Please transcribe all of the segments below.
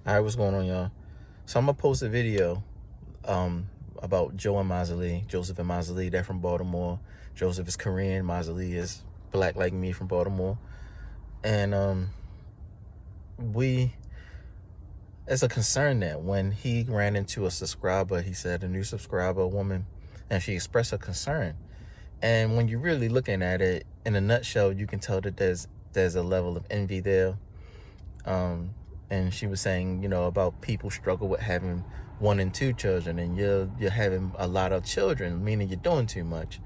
All right, what's going on, y'all? So I'm gonna post a video about Joe and Mazalee, Joseph and Mazalee. They're from Baltimore. Joseph is Korean. Mazalee is black like me from Baltimore. And it's a concern that when he ran into a subscriber, he said a new subscriber, a woman, and she expressed her concern. And when you're really looking at it in a nutshell, you can tell that there's a level of envy there. And she was saying, about people struggle with having 1 and 2 children, and you're having a lot of children, meaning you're doing too much.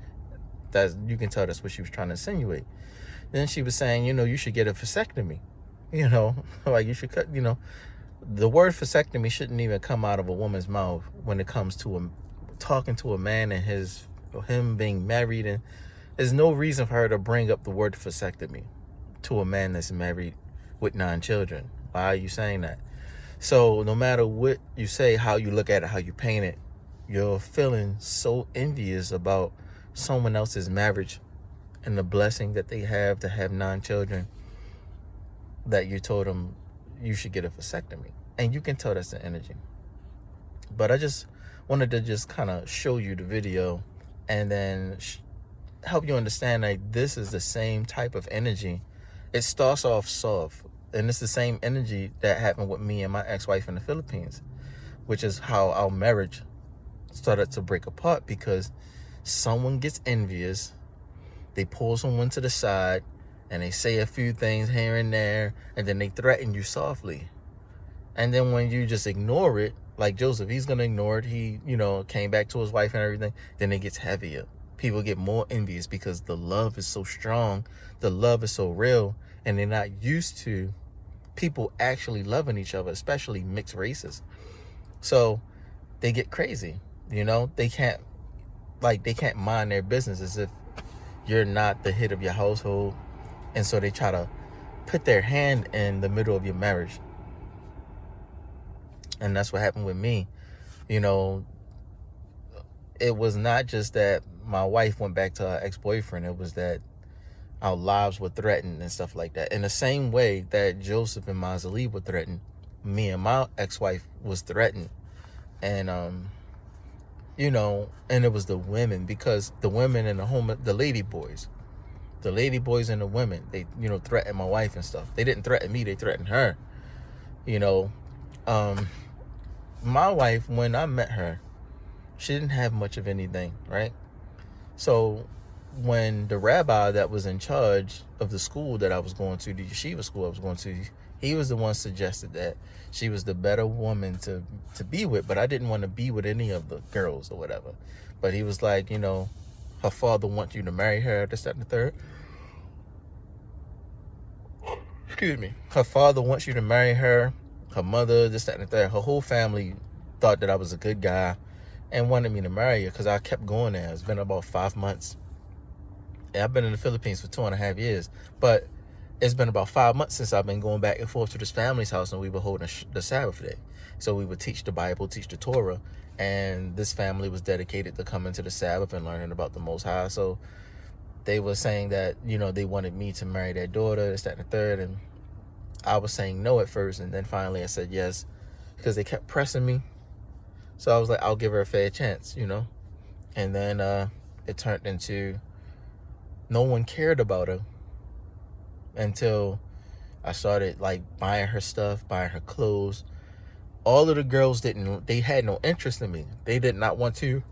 You can tell that's what she was trying to insinuate. Then she was saying, you should get a vasectomy. Like you should cut. The word vasectomy shouldn't even come out of a woman's mouth when it comes to talking to a man and him being married, and there's no reason for her to bring up the word vasectomy to a man that's married with 9 children. Why are you saying that? So no matter what you say, how you look at it, how you paint it, you're feeling so envious about someone else's marriage and the blessing that they have to have 9 children, that you told them you should get a vasectomy. And you can tell that's the energy. But I just wanted to just kind of show you the video and then help you understand that this is the same type of energy. It starts off soft, and it's the same energy that happened with me and my ex-wife in the Philippines, which is how our marriage started to break apart, because someone gets envious, they pull someone to the side, and they say a few things here and there, and then they threaten you softly. And then when you just ignore it, like Joseph, he's going to ignore it. He, came back to his wife and everything. Then it gets heavier. People get more envious because the love is so strong. The love is so real. And they're not used to people actually loving each other, especially mixed races. So they get crazy. They can't mind their business as if you're not the head of your household. And so they try to put their hand in the middle of your marriage. And that's what happened with me. It was not just that my wife went back to her ex-boyfriend. It was that our lives were threatened and stuff like that. In the same way that Joseph and Mazalee were threatened, me and my ex-wife was threatened. And, and it was the women, because the women in the home, the lady boys and the women, they, threatened my wife and stuff. They didn't threaten me. They threatened her. My wife, when I met her, she didn't have much of anything, right? So when the rabbi that was in charge of the school that I was going to, the yeshiva school I was going to, he was the one suggested that she was the better woman to be with, but I didn't want to be with any of the girls or whatever. But he was like, her father wants you to marry her, this, that, and the third. Excuse me. Her father wants you to marry her. Her mother, this, that, and the third. Her whole family thought that I was a good guy and wanted me to marry her, because I kept going there. It's been about 5 months. And I've been in the Philippines for 2.5 years. But it's been about 5 months since I've been going back and forth to this family's house, and we were holding the Sabbath day. So we would teach the Bible, teach the Torah. And this family was dedicated to coming to the Sabbath and learning about the Most High. So they were saying that, they wanted me to marry their daughter, this, that, and the third. And I was saying no at first, and then finally I said yes, because they kept pressing me. So I was like, I'll give her a fair chance, And then it turned into no one cared about her until I started buying her stuff, buying her clothes. All of the girls they had no interest in me. They did not want to.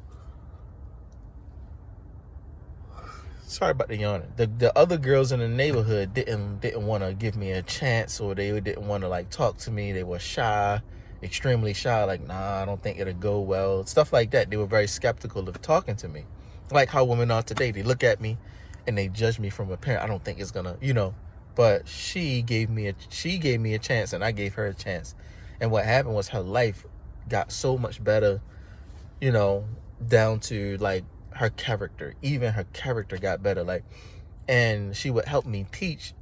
Sorry about the yawning. The other girls in the neighborhood didn't want to give me a chance, or they didn't want to talk to me. They were shy, extremely shy. Nah, I don't think it'll go well. Stuff like that. They were very skeptical of talking to me, like how women are today. They look at me and they judge me from appearance. I don't think it's gonna, But she gave me a chance, and I gave her a chance. And what happened was her life got so much better, down to her character. Even her character got better. And she would help me teach.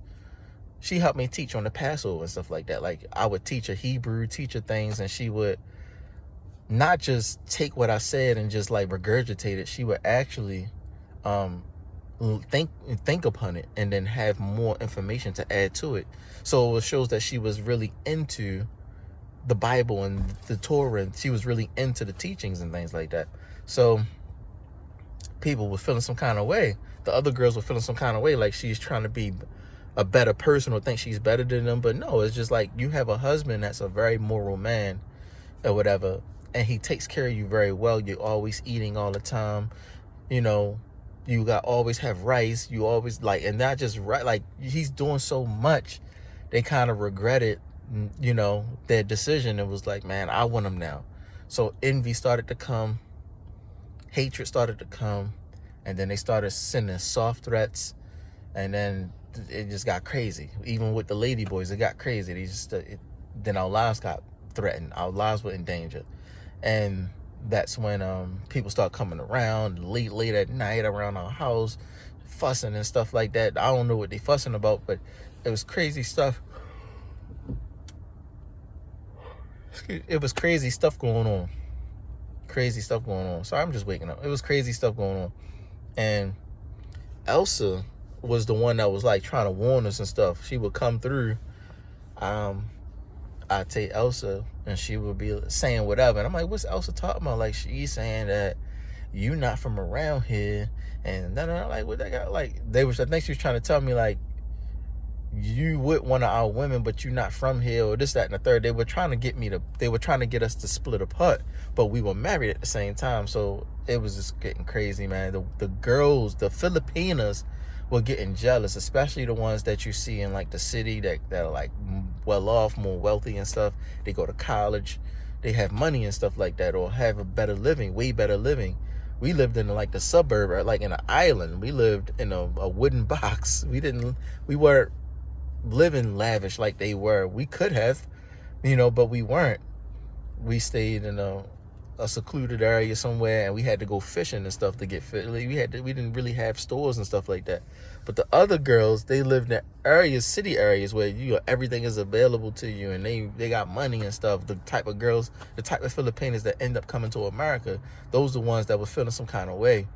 She helped me teach on the Passover and stuff like that. I would teach her Hebrew, teach her things, and she would not just take what I said and just regurgitate it. She would actually think upon it and then have more information to add to it. So it shows that she was really into the Bible and the Torah, and she was really into the teachings and things like that. So people were feeling some kind of way. The other girls were feeling some kind of way, like she's trying to be a better person or think she's better than them. But no, it's just like you have a husband that's a very moral man or whatever, and he takes care of you very well. You're always eating all the time, you know, you got always have rice, you always like, and not just right, like he's doing so much, they kind of regretted, you know, their decision. It was like, man, I want him now. So envy started to come, hatred started to come, and then they started sending soft threats, and then it just got crazy. Even with the lady boys, it got crazy. They just then our lives got threatened, our lives were in danger. And that's when people start coming around late at night around our house, fussing and stuff like that. I don't know what they fussing about, but it was crazy stuff. It was crazy stuff going on. Crazy stuff going on. Sorry, I'm just waking up. It was crazy stuff going on. And Elsa was the one that was like trying to warn us and stuff. She would come through. I'd take Elsa and she would be saying whatever. And I'm like, what's Elsa talking about? Like, she's saying that you not from around here. And then I'm like, what they got? Like, I think she was trying to tell me, like, you would one of our women, but you're not from here, or this, that, and the third. They were trying to get us to split apart, but we were married at the same time. So it was just getting crazy, man. The girls, the Filipinas, were getting jealous, especially the ones that you see in like the city that are like well off, more wealthy and stuff. They go to college, they have money and stuff like that, or have a better living, way better living. We lived in like the suburb, or like in an island. We lived in a wooden box. We weren't living lavish like they were. We could have, you know, but we weren't. We stayed in a secluded area somewhere, and we had to go fishing and stuff to get fit. We didn't really have stores and stuff like that. But the other girls, they lived in city areas where everything is available to you, and they got money and stuff. The type of Filipinos that end up coming to America, those are the ones that were feeling some kind of way.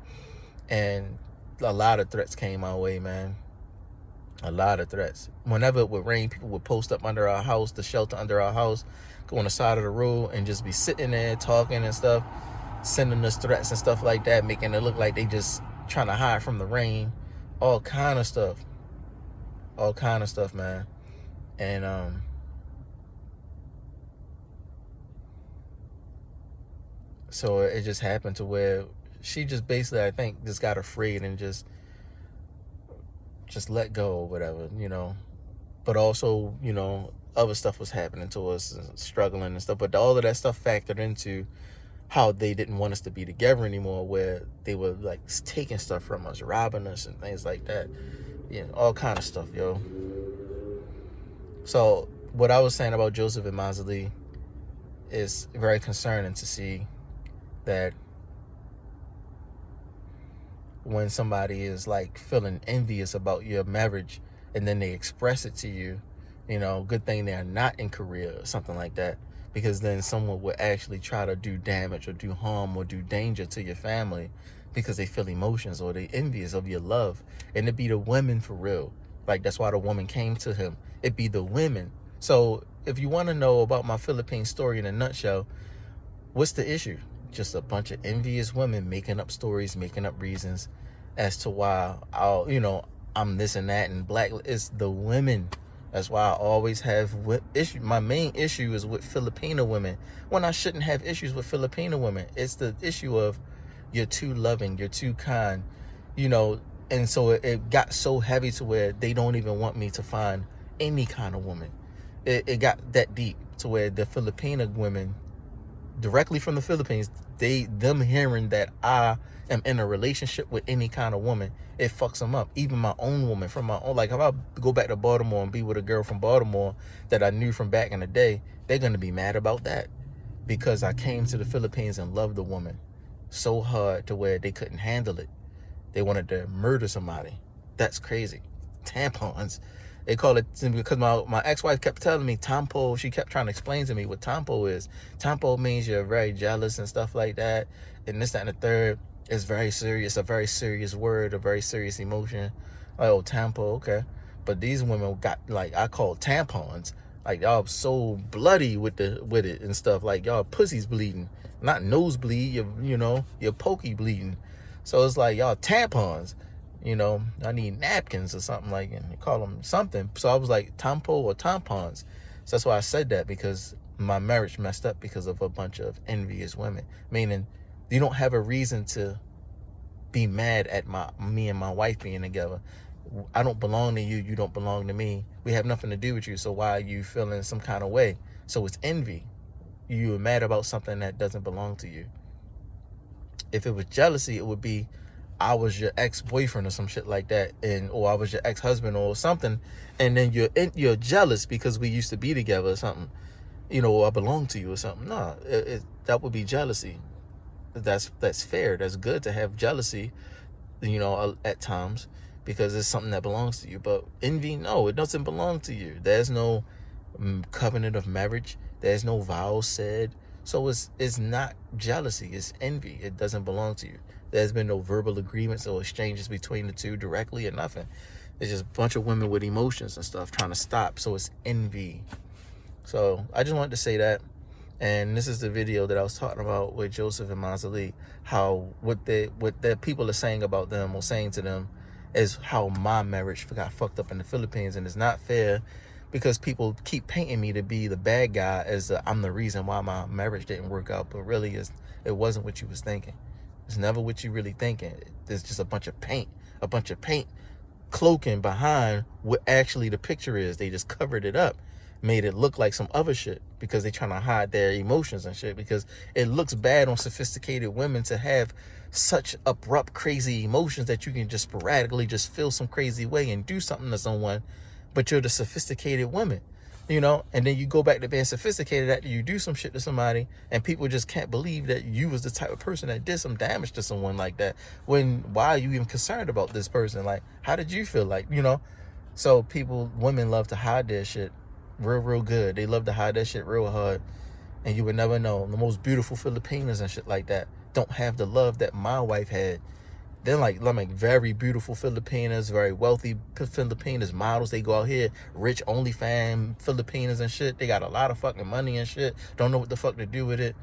And a lot of threats came our way, man. A lot of threats. Whenever it would rain, people would post up under our house, the shelter under our house, go on the side of the road and just be sitting there talking and stuff, sending us threats and stuff like that, making it look like they just trying to hide from the rain. All kind of stuff, man. And so it just happened to where she just basically, I think, just got afraid and just let go or whatever, you know. But also, you know, other stuff was happening to us, and struggling and stuff. But all of that stuff factored into how they didn't want us to be together anymore, where they were like taking stuff from us, robbing us and things like that. Yeah, all kind of stuff, yo. So what I was saying about Joseph and Mazali is very concerning to see that when somebody is like feeling envious about your marriage and then they express it to you, you know, good thing they're not in Korea or something like that, because then someone would actually try to do damage or do harm or do danger to your family because they feel emotions or they envious of your love. And it'd be the women for real. Like, that's why the woman came to him. It'd be the women. So if you want to know about my Philippine story in a nutshell, what's the issue? Just a bunch of envious women making up stories, making up reasons as to why I'm this and that and black. It's the women. That's why I always have issue. My main issue is with Filipino women, when I shouldn't have issues with Filipino women. It's the issue of you're too loving, you're too kind, you know. And so it got so heavy to where they don't even want me to find any kind of woman. It got that deep to where the Filipino women, directly from the Philippines, them hearing that I am in a relationship with any kind of woman, it fucks them up. Even my own woman, from my own, like if I go back to Baltimore and be with a girl from Baltimore that I knew from back in the day, they're going to be mad about that because I came to the Philippines and loved the woman so hard to where they couldn't handle it. They wanted to murder somebody. That's crazy. Tampons. They call it, because my ex-wife kept telling me tampo. She kept trying to explain to me what tampo is. Tampo means you're very jealous and stuff like that. And this, that, and the third. It's very serious, a very serious word, a very serious emotion. Like, oh, tampo, okay. But these women got, like, I call tampons. Like y'all so bloody with it and stuff. Like y'all pussies bleeding, not nosebleed. Your pokey bleeding. So it's like y'all tampons. I need napkins or something like, and they call them something. So I was like tampo or tampons. So that's why I said that, because my marriage messed up because of a bunch of envious women. Meaning, you don't have a reason to be mad at me and my wife being together. I don't belong to you. You don't belong to me. We have nothing to do with you. So why are you feeling some kind of way? So it's envy. You are mad about something that doesn't belong to you. If it was jealousy, it would be, I was your ex-boyfriend or some shit like that, or I was your ex-husband or something, and then you're jealous because we used to be together or something, or I belong to you or something. No, that would be jealousy. That's fair. That's good to have jealousy, at times, because it's something that belongs to you. But envy, no, it doesn't belong to you. There's no covenant of marriage. There's no vows said. So it's not jealousy. It's envy. It doesn't belong to you. There's been no verbal agreements or exchanges between the two directly or nothing. It's just a bunch of women with emotions and stuff trying to stop. So it's envy. So I just wanted to say that. And this is the video that I was talking about with Joseph and Mazali, how what the people are saying about them or saying to them is how my marriage got fucked up in the Philippines. And it's not fair, because people keep painting me to be the bad guy as I'm the reason why my marriage didn't work out. But really, it wasn't what you was thinking. It's never what you really thinking. There's just a bunch of paint cloaking behind what actually the picture is. They just covered it up, made it look like some other shit, because they trying to hide their emotions and shit, because it looks bad on sophisticated women to have such abrupt, crazy emotions that you can just sporadically just feel some crazy way and do something to someone, but you're the sophisticated woman, and then you go back to being sophisticated after you do some shit to somebody, and people just can't believe that you was the type of person that did some damage to someone like that. Why are you even concerned about this person? Like, how did you feel like, So women love to hide their shit real good. They love to hide that shit real hard. And you would never know. The most beautiful Filipinas and shit like that don't have the love that my wife had. They're like very beautiful Filipinas, very wealthy Filipinas, models. They go out here, rich OnlyFans Filipinas and shit. They got a lot of fucking money and shit. Don't know what the fuck to do with it.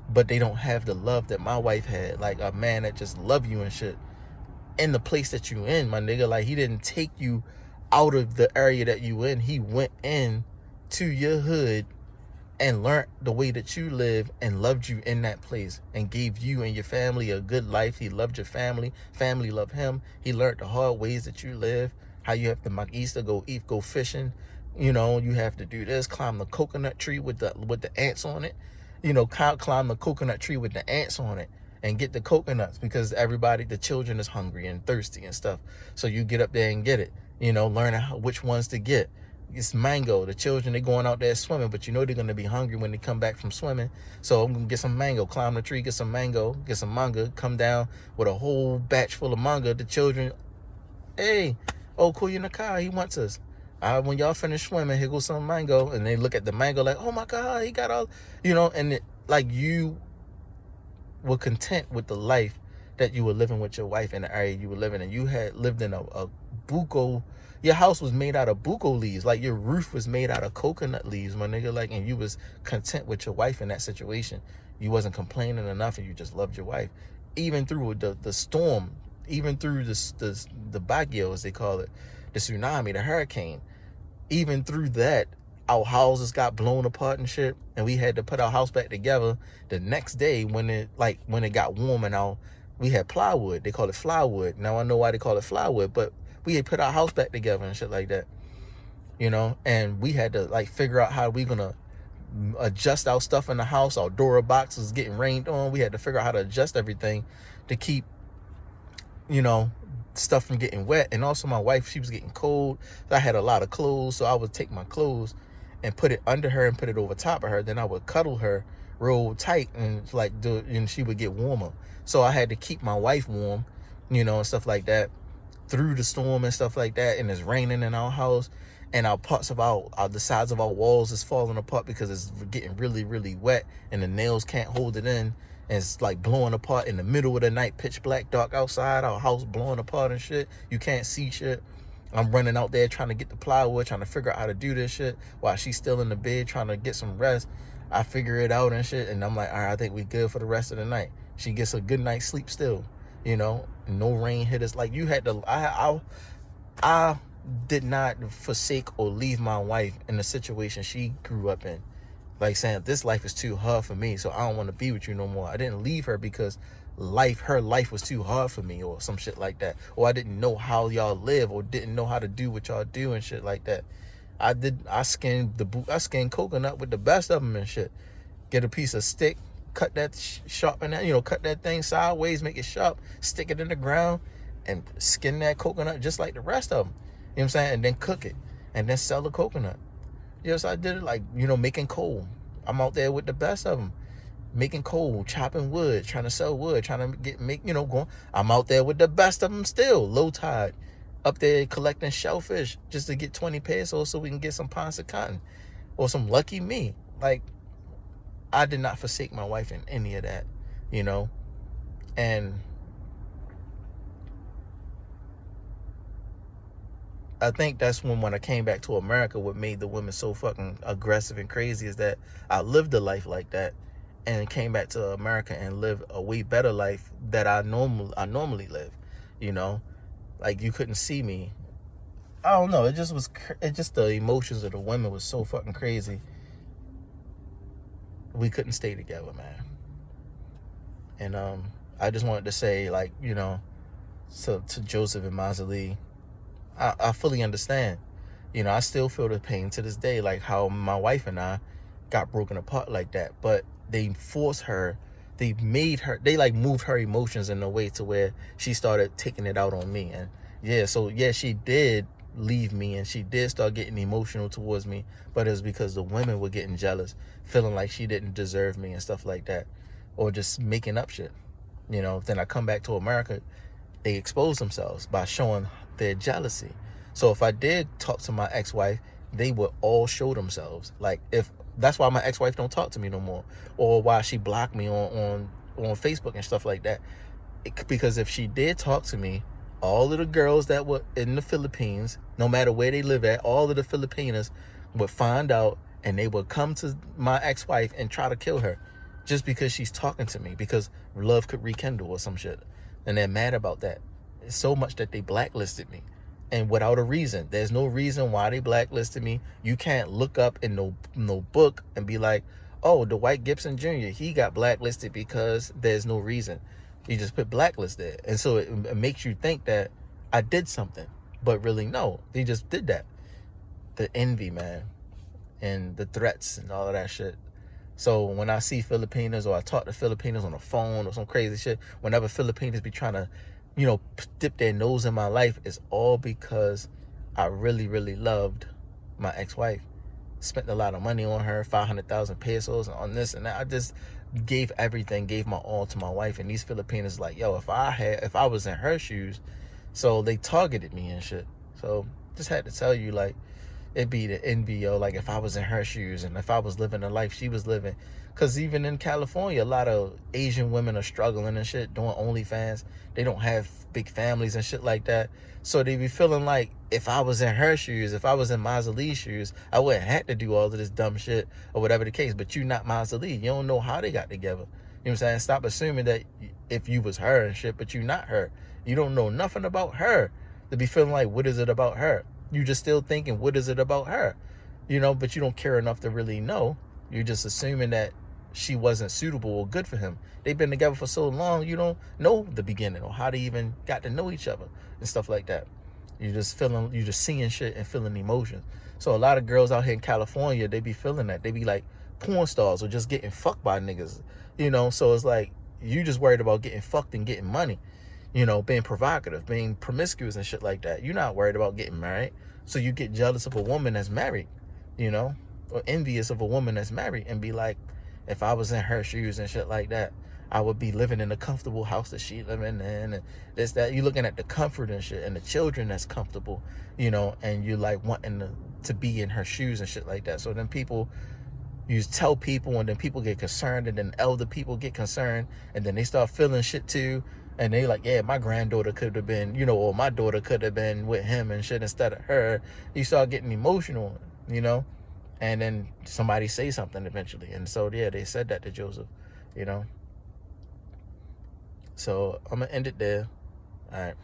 But they don't have the love that my wife had. Like a man that just love you and shit. In the place that you in, my nigga. Like, he didn't take you out of the area that you in. He went in to your hood and learned the way that you live and loved you in that place and gave you and your family a good life. He loved your family. Family loved him. He learned the hard ways that you live, how you have to magista, go eat, go fishing. You have to do this, climb the coconut tree with the ants on it. Climb the coconut tree with the ants on it and get the coconuts, because the children is hungry and thirsty and stuff. So you get up there and get it, learn which ones to get. It's mango. The children, they going out there swimming, but they're going to be hungry when they come back from swimming. So I'm going to get some mango, climb the tree, get some mango, get some manga, come down with a whole batch full of manga. The children, hey, Kuya Nakai, he wants us. When y'all finish swimming, here goes some mango. And they look at the mango like, oh my God, he got all, and you were content with the life that you were living with your wife in the area you were living in. You had lived in a buco. Your house was made out of buco leaves. Like, your roof was made out of coconut leaves, my nigga. Like, and you was content with your wife in that situation. You wasn't complaining enough, and you just loved your wife. Even through the storm, even through the bagyo, as they call it, the tsunami, the hurricane, even through that, our houses got blown apart and shit, and we had to put our house back together the next day when it got warm, and we had plywood. They call it flywood. Now I know why they call it flywood, but we had put our house back together and shit like that, and we had to figure out how we gonna adjust our stuff in the house. Our door boxes getting rained on. We had to figure out how to adjust everything to keep, stuff from getting wet. And also my wife, she was getting cold. So I had a lot of clothes, so I would take my clothes and put it under her and put it over top of her. Then I would cuddle her real tight and and she would get warmer. So I had to keep my wife warm, and stuff like that through the storm and stuff like that. And it's raining in our house, and our parts of the sides of our walls is falling apart because it's getting really, really wet, and the nails can't hold it in. And it's blowing apart in the middle of the night, pitch black, dark outside, our house blowing apart and shit. You can't see shit. I'm running out there trying to get the plywood, trying to figure out how to do this shit while she's still in the bed trying to get some rest. I figure it out and shit, and I'm like, all right, I think we good for the rest of the night. She gets a good night's sleep still, no rain hit us. Like, you had to, I did not forsake or leave my wife in the situation she grew up in. Like, saying, this life is too hard for me, so I don't want to be with you no more. I didn't leave her because her life was too hard for me or some shit like that. Or I didn't know how y'all live or didn't know how to do what y'all do and shit like that. I skinned coconut with the best of them and shit. Get a piece of stick, cut that sharpen that, cut that thing sideways, make it sharp, stick it in the ground, and skin that coconut just like the rest of them. You know what I'm saying? And then cook it, and then sell the coconut. Yes, I did it like, making coal. I'm out there with the best of them, making coal, chopping wood, trying to sell wood, trying to going. I'm out there with the best of them still, low tide, up there collecting shellfish just to get 20 pesos so we can get some pounds of cotton or some lucky me. Like, I did not forsake my wife in any of that, and I think that's when I came back to America, what made the women so fucking aggressive and crazy is that I lived a life like that and came back to America and lived a way better life that I normally live, like, you couldn't see me. I don't know, it just the emotions of the women was so fucking crazy. We couldn't stay together, man. And I just wanted to say, like, to Joseph and Mazali, I fully understand. I still feel the pain to this day, like how my wife and I got broken apart like that. But they forced her, they moved her emotions in a way to where she started taking it out on me. And she did leave me and she did start getting emotional towards me, but it was because the women were getting jealous, feeling like she didn't deserve me and stuff like that, or just making up shit. Then I come back to America, they expose themselves by showing their jealousy. So if I did talk to my ex-wife, they would all show themselves. Like, if that's why my ex-wife don't talk to me no more, or why she blocked me on Facebook and stuff like that. Because if she did talk to me, all of the girls that were in the Philippines, no matter where they live at, all of the Filipinas would find out and they would come to my ex-wife and try to kill her just because she's talking to me, because love could rekindle or some shit. And they're mad about that. It's so much that they blacklisted me. And without a reason. There's no reason why they blacklisted me. You can't look up in no book and be like, oh, Dwight Gibson Jr., he got blacklisted because there's no reason. You just put blacklist there. And so it makes you think that I did something. But really, no. They just did that. The envy, man. And the threats and all of that shit. So when I see Filipinos or I talk to Filipinos on the phone or some crazy shit, whenever Filipinos be trying to, dip their nose in my life, it's all because I really, really loved my ex-wife. Spent a lot of money on her, 500,000 pesos on this and that. I just gave everything, gave my all to my wife. And these Filipinos like, yo, if I was in her shoes, so they targeted me and shit. So just had to tell you, like, it'd be the envy, yo, like if I was in her shoes and if I was living the life she was living. Because even in California, a lot of Asian women are struggling and shit, doing OnlyFans. They don't have big families and shit like that. So they be feeling like if I was in her shoes, if I was in Mazali's shoes, I wouldn't have to do all of this dumb shit or whatever the case. But you not Mazali. You don't know how they got together. You know what I'm saying? Stop assuming that if you was her and shit, but you not her. You don't know nothing about her to be feeling like, what is it about her? You just still thinking, what is it about her? But you don't care enough to really know. You're just assuming that she wasn't suitable or good for him. They've been together for so long, you don't know the beginning or how they even got to know each other and stuff like that. You're just seeing shit and feeling emotions. So a lot of girls out here in California, they be feeling that. They be like porn stars or just getting fucked by niggas, So it's like, you just worried about getting fucked and getting money, being provocative, being promiscuous and shit like that. You're not worried about getting married. So you get jealous of a woman that's married, or envious of a woman that's married and be like, if I was in her shoes and shit like that, I would be living in a comfortable house that she living in and this, that. You're looking at the comfort and shit and the children that's comfortable, and you like wanting to be in her shoes and shit like that. So then you tell people and then people get concerned and then elder people get concerned and then they start feeling shit too. And they like, yeah, my granddaughter could have been, you know, or my daughter could have been with him and shit instead of her. You start getting emotional, you know, and then somebody say something eventually. And so, yeah, they said that to Joseph, you know. So I'm going to end it there. All right.